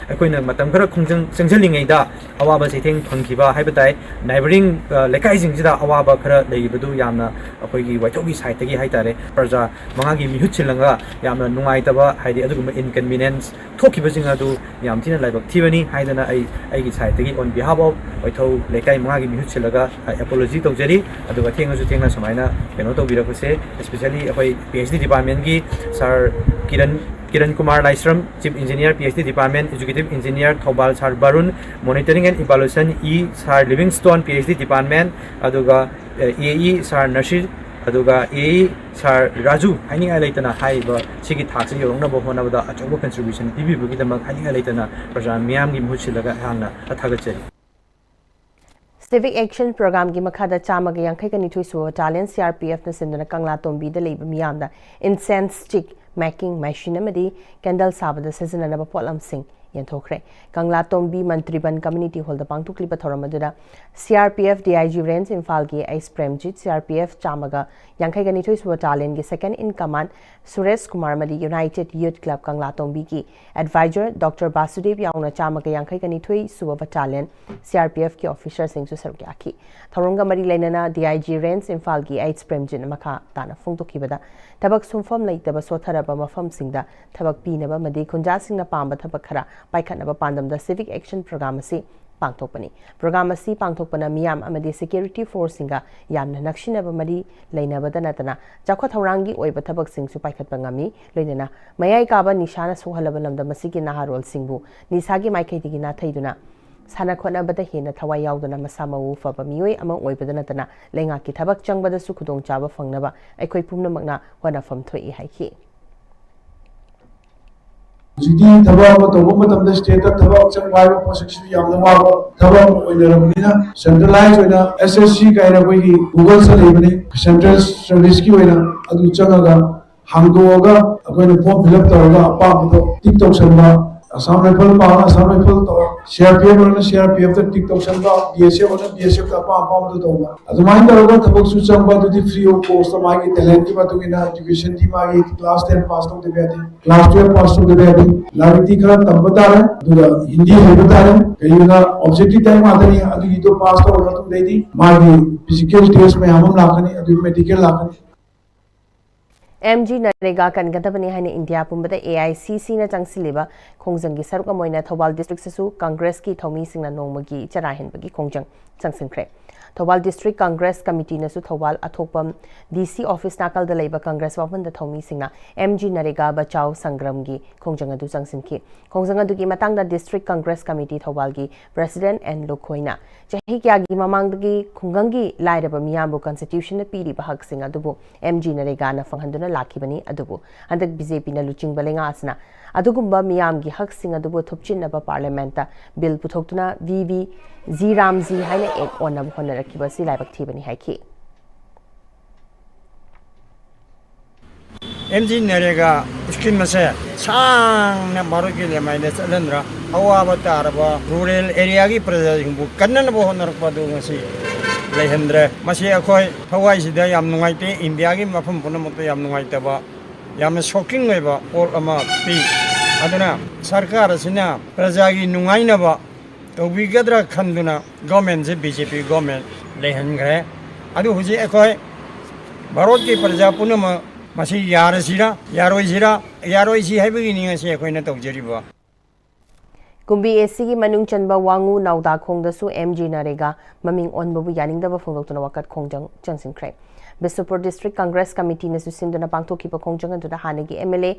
ꯑꯩꯈꯣꯏꯅ ꯃꯇꯝ ꯈꯔ ꯈꯣꯡꯖꯪ ꯆꯪꯁꯤꯜꯂꯤꯉꯩꯗ ꯑꯋꯥꯕ ꯆꯩꯊꯦꯡ ꯐꯪꯈꯤꯕ ꯍꯥꯏꯕ ꯇꯥꯏ neighbouring ꯂꯩꯀꯥꯏꯁꯤꯡꯁꯤꯗ ꯑꯋꯥꯕ ꯈꯔ ꯂꯩꯔꯤꯕꯗꯨ ꯌꯥꯝꯅ ꯑꯩꯈꯣꯏꯒꯤ ꯋꯥꯏꯊꯧꯒꯤ ꯁꯥꯏꯠꯇꯒꯤ ꯍꯥꯏꯇꯥꯔꯦ ꯄ꯭ꯔꯖꯥ ꯃꯉꯥꯒꯤ ꯃꯤꯍꯨꯠ ꯁꯤꯜꯂꯒ ꯌꯥꯝꯅ ꯅꯨꯡꯉꯥꯏꯇꯕ ꯍꯥꯏꯗꯤ ꯑꯗꯨꯒꯨꯝꯕ ꯏꯟꯀꯟꯚꯤꯅꯦꯟꯁ ꯊꯣꯛꯈꯤꯕꯁꯤꯡ ꯑꯗꯨ ꯌꯥꯝ ꯊꯤꯅ ꯂꯥꯏꯕꯛ ꯊꯤꯕꯅꯤ ꯍꯥꯏꯗꯅ ꯑꯩꯒꯤ ꯁꯥꯏꯠꯇꯒꯤ ꯑꯣꯟ ꯕꯤꯍꯥꯐ ꯑꯣꯐ ꯋꯥꯏꯊꯧ ꯂꯩꯀꯥꯏ ꯃꯉꯥꯒꯤ ꯃꯤꯍꯨꯠ ꯁꯤꯜꯂꯒ ꯑꯦꯄꯣꯂꯣꯖꯤ ꯇꯧꯖꯔꯤ ꯑꯗꯨꯒ ꯊꯦꯡꯉꯁꯨ ꯊꯦꯡꯅ ꯁꯨꯃꯥꯏꯅ ꯀꯩꯅꯣ ꯇꯧꯕꯤꯔꯛꯄꯁꯦ ꯏꯁꯄꯦꯁꯤꯌꯦꯜꯂꯤ ꯑꯩꯈꯣꯏ PhD ꯗꯤꯄꯥꯔꯠꯃꯦꯟꯠꯒꯤ sir Kiran Kumar Laisram, Chief Engineer, PhD Department, Executive Engineer, Thobal Sar Barun, Monitoring and Evaluation, E. Sar Livingstone, PhD Department, aduga AE Sar Nashir, aduga AE Sar Raju, Haining Alaitana, Haiba, Sigi Taxi, Yorona Bohonabada, Achobo contribution, PB Bugitamak, Haining Alaitana, Prajan Miam Gimuchilaga Hana, Atagacheri. Civic Action Program gi makhada chama ga yankai kani thui suwa talent CRPF na sindana kangla tombi da leiba miyamda incense stick making machine amadi candle sabada seasonal potlam sing ꯌꯦꯟꯊꯣꯛꯈ꯭ꯔꯦ ꯀꯪꯂꯥ ꯇꯣꯝꯕꯤ ꯃꯟꯇ꯭ꯔꯤꯕꯟ community hall ꯄꯥꯡꯊꯣꯛꯂꯤꯕ ꯊꯧꯔꯝ ꯑꯗꯨꯗ CRPF DIG range ꯏꯝꯐꯥꯜꯒꯤ ꯑꯩꯁ Premjit CRPF ꯆꯥꯝꯃꯒ ꯌꯥꯡꯈꯩꯒꯅꯤꯊꯣꯏ ꯁꯨꯕ ꯕꯇꯥꯂꯤꯌꯟꯒꯤ second in command Suresh Kumar ꯑꯃꯗꯤ ꯌꯨꯅꯥꯏꯇꯦꯗ ꯌꯨꯊ ꯀ꯭ꯂꯕ ꯀꯪꯂꯥ ꯇꯣꯝꯕꯤꯒꯤ ꯑꯦꯗꯚꯥꯏꯖꯔ ꯗꯣꯛꯇꯔ ꯕꯥꯁꯨꯗꯦꯕ ꯌꯥꯎꯅ ꯆꯥꯝꯃꯒ ꯌꯥꯡꯈꯩꯒꯅꯤꯊꯣꯏ ꯁꯨꯕ ꯕꯇꯥꯂꯤꯌꯟ CRPFꯀꯤ ꯑꯣꯐꯤꯁꯔꯁꯤꯡꯁꯨ ꯁꯔꯨꯛ ꯌꯥꯈꯤ ꯊꯧꯔꯝꯒ ꯃꯔꯤ ꯂꯩꯅꯅ DIG ꯔꯦꯟꯖ ꯏꯝꯐꯥꯜꯒꯤ ꯑꯩꯁ ꯄ꯭ꯔꯦꯝꯖꯤꯠꯅ ꯃꯈꯥ ꯇꯥꯅ ꯐꯣꯡꯗꯣꯛꯈꯤꯕꯗ ꯊꯕꯛ ꯁꯨꯡꯐꯝ ꯂꯩꯇꯕ ꯁꯣꯠꯊꯔꯕ ꯃꯐꯝꯁꯤꯡꯗ ꯊꯕꯛ ꯄꯤꯅꯕ ꯑꯃꯗꯤ ꯈꯨꯟꯖꯥꯁꯤꯡꯅ ꯄꯥꯝꯕ ꯊꯕꯛ ꯈꯔ ꯄꯥꯏꯈꯠꯅꯕ ꯄꯥꯟꯗꯝꯗ ꯁꯤꯚꯤꯛ ꯑꯦꯛꯁꯟ ꯄ꯭ꯔꯣꯒ꯭ꯔꯥꯝ ꯑꯁꯤ ꯄꯥꯡꯊꯣꯛꯄꯅꯤ ꯄ꯭ꯔꯣꯒ꯭ꯔꯥꯝ ꯑꯁꯤ ꯄꯥꯡꯊꯣꯛꯄꯅ ꯃꯤꯌꯥꯝ ꯑꯃꯗꯤ ꯁꯦꯀ꯭ꯌꯨꯔꯤꯇꯤ ꯐꯣꯔꯁꯁꯤꯡꯒ ꯌꯥꯝꯅ ꯅꯛꯁꯤꯟꯅꯕ ꯃꯔꯤ ꯂꯩꯅꯕꯗ ꯅꯠꯇꯅ ꯆꯥꯎꯈꯠ ꯊꯧꯔꯥꯡꯒꯤ ꯑꯣꯏꯕ ꯊꯕꯛꯁꯤꯡꯁꯨ ꯄꯥꯏꯈꯠꯄ ꯉꯝꯃꯤ ꯂꯣꯏꯅꯅ ꯃꯌꯥꯏ ꯀꯥꯕ ꯅꯤꯁꯥꯅ ꯁꯣꯛꯍꯜꯂꯕ ꯂꯝꯗꯝ ꯑꯁꯤꯒꯤ ꯅꯍꯥꯔꯣꯜꯁꯤꯡꯕꯨ ꯅꯤꯁꯥꯒꯤ ꯃꯥꯏꯀꯩꯗꯒꯤ ꯅꯥꯊꯩꯗꯨꯅ ꯁꯥꯟꯅ ꯈꯣꯠꯅꯕꯗ ꯍꯦꯟꯅ ꯊꯋꯥꯏ ꯌꯥꯎꯗꯨꯅ ꯃꯁꯥ ꯃꯎ ꯐꯕ ꯃꯤꯑꯣꯏ ꯑꯃ ꯑꯣꯏꯕꯗ ꯅꯠꯇꯅ ꯂꯩꯉꯥꯛꯀꯤ ꯊꯕꯛ ꯆꯪꯕꯗꯁꯨ ꯈꯨꯗꯣꯡꯆꯥꯕ ꯐꯪꯅꯕ ꯑꯩꯈꯣꯏ ꯄꯨꯝꯅꯃꯛꯅ ꯍꯣꯠꯅꯐꯝ ꯊꯣꯛꯏ ꯍꯥꯏꯈꯤ ꯍꯧꯖꯤꯛꯇꯤ ꯊꯕꯛ ꯑꯃ ꯇꯧꯕ ꯃꯇꯝꯗ ꯁ꯭ꯇꯦꯠꯇ ꯊꯕꯛ ꯆꯪꯕ ꯍꯥꯏꯕ ꯄꯣꯠꯁꯤꯁꯨ ꯌꯥꯝꯅ ꯋꯥꯕ ꯊꯕꯛ ꯑꯃ ꯑꯣꯏꯅꯔꯕꯅꯤꯅ ꯁꯦꯟꯇ꯭ꯔꯦꯂꯥꯏꯖ ꯑꯣꯏꯅ SSC ꯀꯥꯏꯅ ꯑꯩꯈꯣꯏꯒꯤ ꯒꯨꯒꯜꯁꯗ ꯂꯩꯕꯅꯤ ꯁꯦꯟꯇ꯭ꯔꯦꯜ ꯁꯔꯚꯤꯁꯀꯤ ꯑꯣꯏꯅ ꯑꯗꯨ ꯆꯪꯉꯒ ꯍꯥꯡꯗꯣꯛꯑꯒ ꯑꯩꯈꯣꯏꯅ ꯐꯣꯔꯝ ꯐꯤꯜ ꯑꯞ ꯇꯧꯔꯒ ꯑꯄꯥꯝꯕꯗꯣ ꯇꯤꯛ ꯇꯧꯁꯟꯕ ꯑꯁꯥꯝ ꯔꯥꯏꯐꯜ ꯄꯥꯝꯃꯒ ꯑꯁꯥꯝ ꯔꯥꯏꯐꯜ ꯇꯧꯔ CRPF ꯑꯣꯏꯅ CRPFꯇ ꯇꯤꯛ ꯇꯧꯁꯟꯕ BSF ꯑꯣꯏꯅ BSFꯇ ꯑꯄꯥꯝꯕꯗꯣ ꯇꯧꯕ ꯑꯗꯨꯃꯥꯏꯅ ꯇꯧꯔꯒ ꯊꯕꯛꯁꯨ ꯆꯪꯕ ꯑꯗꯨꯗꯤ ꯐ꯭ꯔꯤ ꯑꯣꯐ ꯀꯣꯁꯇ ꯃꯥꯒꯤ ꯇꯦꯂꯦꯟꯠꯀꯤ ꯃꯇꯨꯡ ꯏꯟꯅ ꯏꯗꯨꯀꯦꯁꯟꯗꯤ ꯃꯥꯒꯤ ꯀ꯭ꯂꯥꯁ 10 ꯄꯥꯁ ꯇꯧꯗꯕ ꯌꯥꯗꯦ ꯀ꯭ꯂꯥꯁ 12 ꯄꯥꯁ ꯇꯧꯗꯕ ꯌꯥꯗꯦ ꯂꯥꯏꯔꯤꯛꯇꯤ ꯈꯔ ꯇꯝꯕ ꯇꯥꯔꯦ ꯑꯗꯨꯒ हिंदी ꯍꯩꯕ ꯇꯥꯔꯦ ꯀꯩꯒꯤꯅꯣ ꯑꯣꯕꯖꯦꯛꯇꯤቭ ꯇꯥꯏꯞ ꯉꯥꯛꯇꯅꯤ ꯑꯗꯨꯒꯤꯗꯣ ꯄꯥꯁ ꯇꯧꯔꯕ ꯃꯇꯨꯡꯗꯩꯗꯤ ꯃꯥꯒꯤ ꯐꯤꯖꯤꯀꯦꯜ ꯇꯦꯁ ꯃꯌꯥꯝ ꯑꯃ ꯂꯥꯛꯀꯅꯤ ꯑꯗꯨꯒꯤ ꯃꯦꯗꯤꯀꯦल ꯂꯥꯛꯀꯅꯤ MG नरेगा कनगदबनी है इंडिया पुंबद AICC न चंगसिलिबा खोंजंगी सरुक अमोइना थौबाल डिस्ट्रिक्ट ससु कांग्रेस की थौमी सिंगना नोंमगी चराहेनबगी खोंजंग चंगसिनख्रे थौबाल डिस्ट्रिक्ट कांग्रेस कमिटी नसु थौबाल अथोपम DC ऑफिस नाकल द लेबा कांग्रेस वाफन द थौमी सिंगना MG नरेगा बचाव संग्राम की खोंजंग अदु चंगसिनखि खोंजंग अदु की मतंग द डिस्ट्रिक्ट कांग्रेस कमिटी थौबाल की प्रेसिडेंट एन लोखोइना चही क्यागी ममांगदगी खुंगंगी लाइरबा मियाबु कॉन्स्टिट्यूशन न पीरिबा हक सिंग अदुबु MG नरेगा न फंगहंदुना लाखिबनी अदुबु हंदक BJP न लुचिंग बलेंगा आसना अदुगुंबा मियामगी हक सिंग अदुबु थुपचिनबा पार्लियामेंट बिल पुथोक्तुना VV जी रामजी हाइना एक ओनब होनरकिबसी लाइबक थीबनी हाइखि MG नरेगा स्कीम से सांग मारुकी लेमाइने चलनरा अवाबा तारबा रूरल एरिया की प्रजासिंबु कन्ननबो होनरकबदु ngasi लेहंद्रे मसी अखोय हवाइसिदा याम नुंगाइते इंडिया की मफम पुनमत याम नुंगाइतबा याम शॉकिंग लेबा और अमा पी अदुना सरकार असिना प्रजा की नुंगाइनबा तौबिगद्रा खंदुना गवर्नमेंट से BJP गवर्नमेंट लेहनग्रे अदु हुजि अखोय भारत की प्रजा पुनम मसी यारसिरा यारोइसी हाइबगिनि ngasi अखोयना तौजरिबा कुंबी AC की मनुंग चनबा वांगू नाउदा खोंगदसु MG नरेगा ममिंग ओनबबु यानिंगदबा फोंदोक्तुना वकत खोंजंग चंगसिनख्रे बिसुपुर डिस्ट्रिक्ट कांग्रेस कमिटी ने सिंधुना पांगथोकिबा खोंजंग अदुदा हानेगी MLA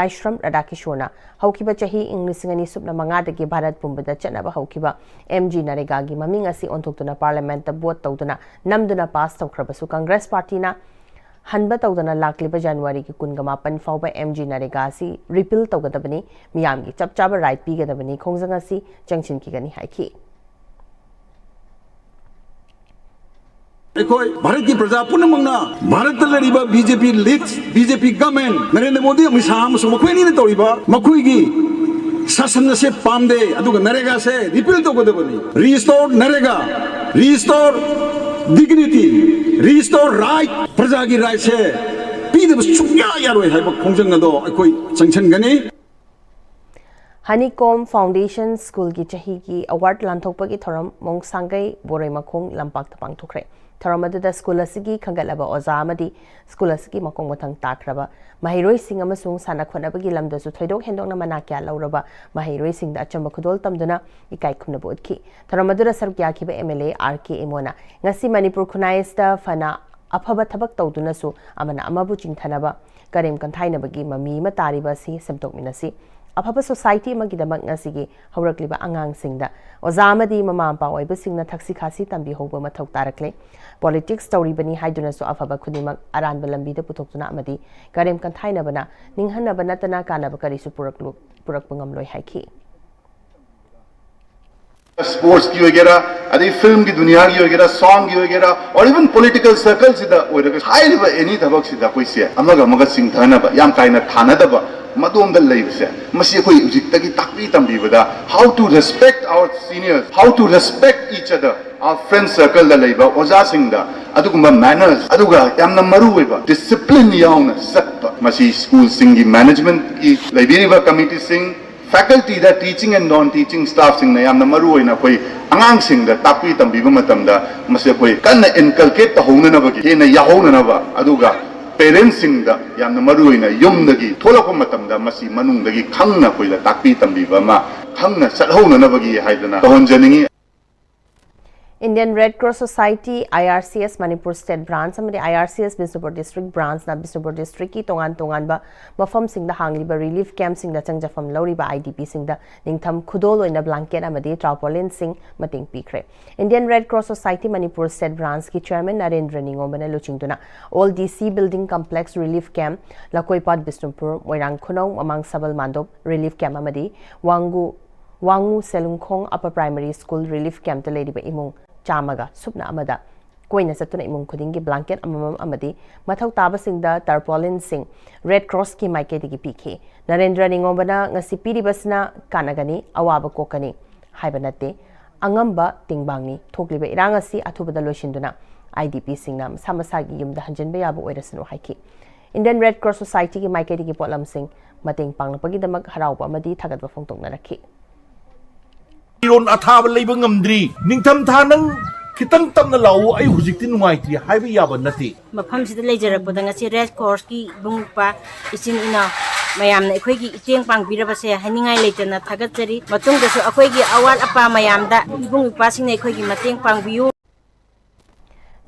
लाइश्रम राधाकिशोरना हौकिबा चही इंग्लिसिंगनी सुपना मंगादगी भारत पुंबदा चनबा हौकिबा MG नरेगा की ममिंग असि ओंथोक्तुना पार्लियामेंट ता वोट तौदुना नमदुना पास तौख्रबसु कांग्रेस पार्टी ना हनबा तौदना लाक्लिबा जनवरी की 29 फाउबा MG नरेगा सी रिपील तौगदबनी मियाम की चपचाबा राइट पीगदबनी खोंजंग असि चंगसिनखिगनी हाइखि भारत की प्रजा पुनमंगना भारत लरिबा BJP leads BJP government Narendra Modi मिसाम सुमखोइनी ने तौरिबा मखोइगी शासन से पामदे अदुगा नरेगा से रिपील तौगदबनी restore NREGA restore dignity restore right प्रजा की राइट से पीदब सुया यारोय हाइबा खोंजंग अदो अखोय संगसनगनी हनीकॉम फाउंडेशन स्कूल की चही की अवार्ड लांथोकपगी थोरम मोंगसांगै बोरै मखोंग लंपाक पांगथोखरे थोरम अदुदा स्कूल असगी खंगलबा ओजा अमदी स्कूल असगी मखोंग मथंग ताखरबा महिरोई सिंग अमसुंग साना खोनबगी लमदसु थोइदोक हेंदोकना मना क्या लौरबा महिरोई सिंग दा अचंबा खुदोल तमदुना इकाई खुनबो उदखि थोरम अदुदा सरुक याखिबा MLA RK इमोना ngasi manipur khunais da fana afaba thabak tawdunasु amana amabu chingthanaba karem kanthainabagi mami ma tariba si semtokminasi afaba society magidamak ngasigi haurakliba angang singda ozamadi mama ampa oiba singna thaksi khasi tambi hoba mathau tarakle politics tawribani haidunasu afaba khunimak aranba lambida putoktuna amadi karem kanthainabana ninghanaba natana kanaba karisu purakpangam loi haiki sports की वगैरह अदे film की दुनिया की वगैरह song की वगैरह और इवन पॉलिटिकल सर्कल सिदा ओइरग हाइलिबा एनी थबक सिदा कोइसे अमगा मगा सिंथानबा याम काइना थानादबा madom da leibse masi khoi ujik tagi takpi tambi bada how to respect our seniors, how to respect each other, our friend circle da leiba oja sing da adugumba manners aduga yamna maru weba discipline yauna satpa masi school singi management ki leibiriba committee sing faculty da teaching and non teaching staff sing na yamna maru oina koi angang sing da takpi tambi ba matam da masi koi kanna inculcate ta hona na bagi hena ya hona na ba aduga parents sing da yamna maru oina yum dagi tholakpa matam da masi manung dagi khangna koi da takpi tambi ba ma khangna sat hona na bagi haidana tahon janingi Indian Red Cross Society IRCS Manipur State Branch amadi IRCS Bisnupur District Branch na Bisnupur District ki tongan ba mafam sing da hangliba relief camp sing da changjafam lauriba IDP sing da ningtham khudol oina blanket amadi tarpaulin sing mating pikre. Indian Red Cross Society Manipur State Branch ki Chairman Narendra Ningomana luchingtuna all DC Building Complex Relief Camp Lakoipat Bisnupur Moirang Khunong Mamang Sabal Mandop Relief Camp amadi Wangu Selungkhong Upper Primary School Relief Camp ta ladiba imung Chamaga subna amada koina satuna imung khudingi blanket amamam amadi mathau taba singda tarpaulin sing Red Cross ki maike digi pikhe Narendra Ningomana ngasi piribasna kanagani awaba kokani haibanate angamba tingbangni thokliba irangasi athubada loishinduna IDP singna samasagi yumda hanjinba yaba oirasanu haiki Indian Red Cross Society ki maike digi potlam sing mating pangnapagi damak harauba amadi thagatba phongtokna rakhi Iron athaba leiba ngamdri ningtham thanang khitang tamna lau ai hujikti nuaitri haiba yaba nati mafam sida leijarakpada ngasi Red Cross ki bungpa isin ina mayamna akhoi iteng pangbirabase haningai leitana thagatjari matungdasu akhoi awal apa mayamda bungpa singna akhoi mateng pangbiu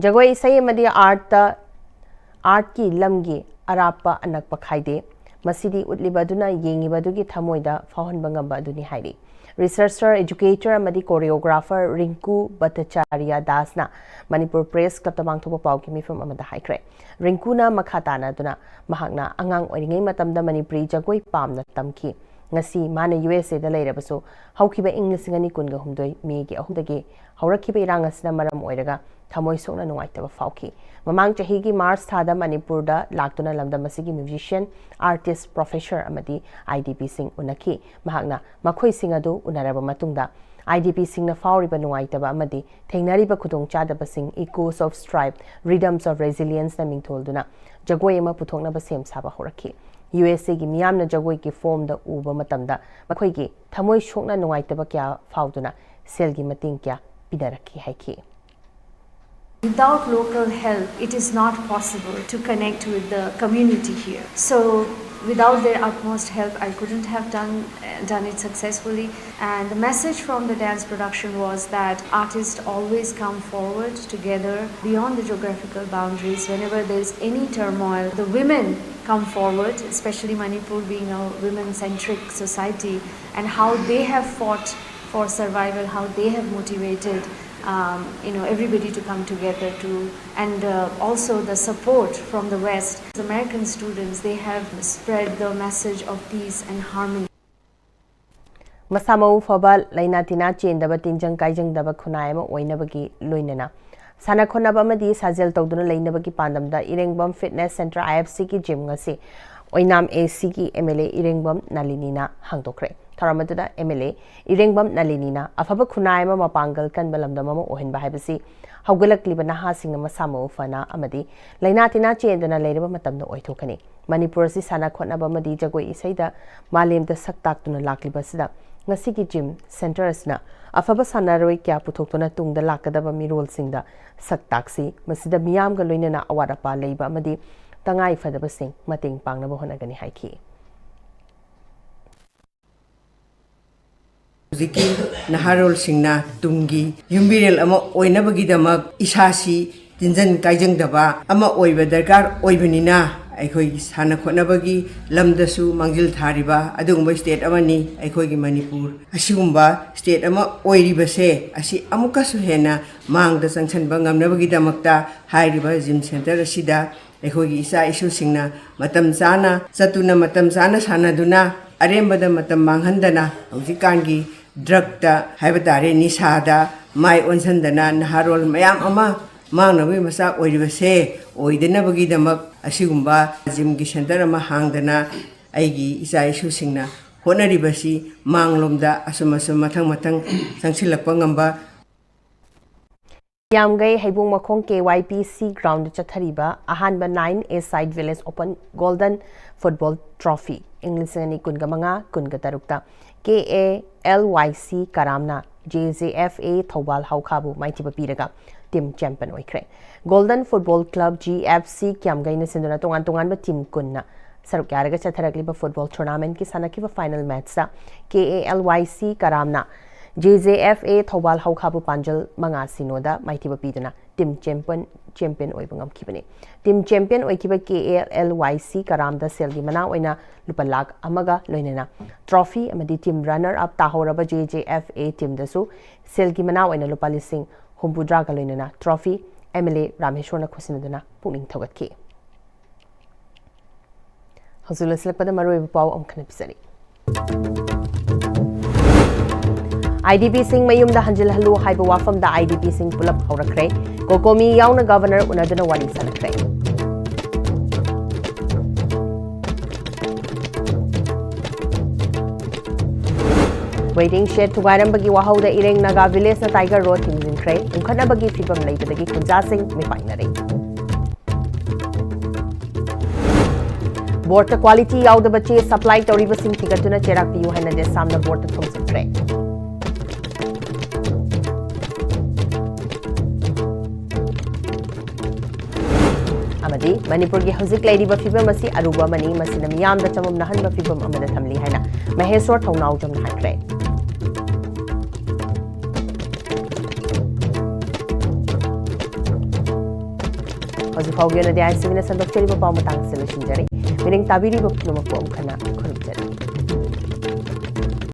Jagoi isai amadi art ki lamgi arapa anak pakhaide masidi utliba duna yengiba dugi thamoida fahon bangamba duni hairi Researcher, educator, amadi choreographer Rinku Bhattacharya Dasna Manipur Press Club tamang thopa pau ki mifam amada haikre Rinku na makhatana duna mahakna angang oiringai matamda Manipuri jagoi pamna tamki ngasi mana USA da leirabaso haukiba English ngani kunga humdoi megi ahumdagi haurakhiba irangasna maram oiraga thamoi sokna nuaitaba fauki mamang chahigi March thada Manipur da laktuna lamda masigi musician artist professor amadi IDP sing unaki mahakna makhoi sing adu unaraba matungda IDP sing na fauriba nuaitaba amadi thengnariba khudong chadaba sing echoes of strife rhythms of resilience na mingtholduna jagoi ama puthokna ba sem saba horakhi USA gi miyamna jagoi ki form da uba matamda makhoi gi thamoi sokna nuaitaba kya fauduna sel gi mating kya pidarakhi haiki Without local help, it is not possible to connect with the community here. So, without their utmost help, I couldn't have done it successfully. And the message from the dance production was that artists always come forward together beyond the geographical boundaries. Whenever there is any turmoil, the women come forward, especially Manipur being a women-centric society, and how they have fought for survival, how they have motivated everybody to come together and also the support from the West. As American students, they have spread the message of peace and harmony. Masamau Fabal Lainatina Chendaba Tinjang Kaijang Daba Kunaima Oinabagi Luinana. Sana Konabamadi Sazel Toduna Lainabaki Pandamda Irengbom Fitness Center IFC ki gym ngasi Oinam AC ki MLA Irengbom Nalinina Hangtokre. Taramaduna MLA Irengbam Nalinina Afaba Kunaima Mapangal Kan Balamdamama Ohin Bahibasi Haugalak Libana Hasing Masamo Fana Amadi Lainatina Chendana Ladaba Matamno Oitokani Manipursi Sana Konabamadi Jagoi Isaida Malim the Saktak to Laklibasida Nasiki Gym Centersna Afaba Sanaroi Kya Putokona Tung the Lakadaba Mirol Singda Saktaksi Masida Miam Galoinana Awadapa Leba Madi Tangai Fadabasing Mating Pangnabohonagani Haiki. Ziki Naharol Singna Tungi Yumbirel Ama Oinabagidamak Isasi Tinjan Kaijang Daba Ama Oiba Darkar Oibanina Aikoi Sana Konabagi Lamdasu Mangil Thariba Adumba State Amani Aikoi Manipur Asumba State Ama Oiribase Asi Amuka Suhena Mang the Sanction Bangam Nabagidamakta Hariba Gym Center Asida Aikoi Isa Isu Singna Matam Sana Satuna Matam Sana Sana Duna Arembada Matam Manghandana Auzikangi Drugta Habatare Nisada Mai Onsandana Naharol Mayam Ama Mangnawi Masa Oiribase Oidenabagi Damak Asumba Jim Gishandara Mahangdana ꯑꯩꯒꯤ ꯏꯆꯥ ꯏꯁꯨꯁꯤꯡꯅ ꯍꯣꯠꯅꯔꯤꯕꯁꯤ ꯃꯥꯡꯂꯣꯝꯗ ꯑꯁꯨꯝ ꯃꯊꯪ ꯆꯪꯁꯤꯜꯂꯛꯄ ꯉꯝꯕ ꯌꯥꯝꯒꯩ ꯍꯩꯕꯨꯡ ꯃꯈꯣꯡ KYPC ground ꯆꯠꯊꯔꯤꯕ ꯑꯍꯥꯟꯕ 9A Side Village Open Golden Football Trophy ꯏꯪ 2015-16 KALYC Karamna JJFA Thobal Haukabu Maitiba Piraga Team Champion Oikre Golden Football Club GFC Kiamgai na sinduna tongan ba team kunna saruk yaraga chatharakliba football tournament ki sanakiba final match sa KALYC Karamna JJFA Thobal Haukabu Panjal Manga Sinoda Maitiba Pidana Team Champion Oibangam Kibani Team Champion Oikiba KALYC Karamda Selgi Mana Oina Lupalag Amaga Loinena Trophy Amadi Team Runner Up Tahoraba JJFA Team Dasu Selgi Mana Oina Lupalising Humbudraga Loinena Trophy MLA Rameshwarna Kusinaduna Puning Thogatki Hazula Selekpada Maroi Pau Omkana Pisari IDP Singh Mayum da Hanjil Halu Haiba Wafam da IDP Singh Pulap Haurakre Kokomi Yauna Governor Unadana Wali Sanakre Waiting shed to Guiram Bagi Wahau da Ireng Naga Village na Tiger Road Timzin Kre Unkana Bagi Fibam Lay Bagi Kunja Singh Mipainari Board the quality Yau the Bache supply to River Singh Tigatuna Cherak Piu Hana de Samna Board the Thumsin Kre Amadi Manipur ki Hauzik Lady Bafibam Masi Aruba Mani Masinam Yam the Chamum Nahan Bafibam Amada Tamli Hana Maheswar Taunau Jam Hakre Hauzik Haugian the ICV Sandok Cherry Bapamatang Solution Jerry Meaning Tabiri Bapuma Kana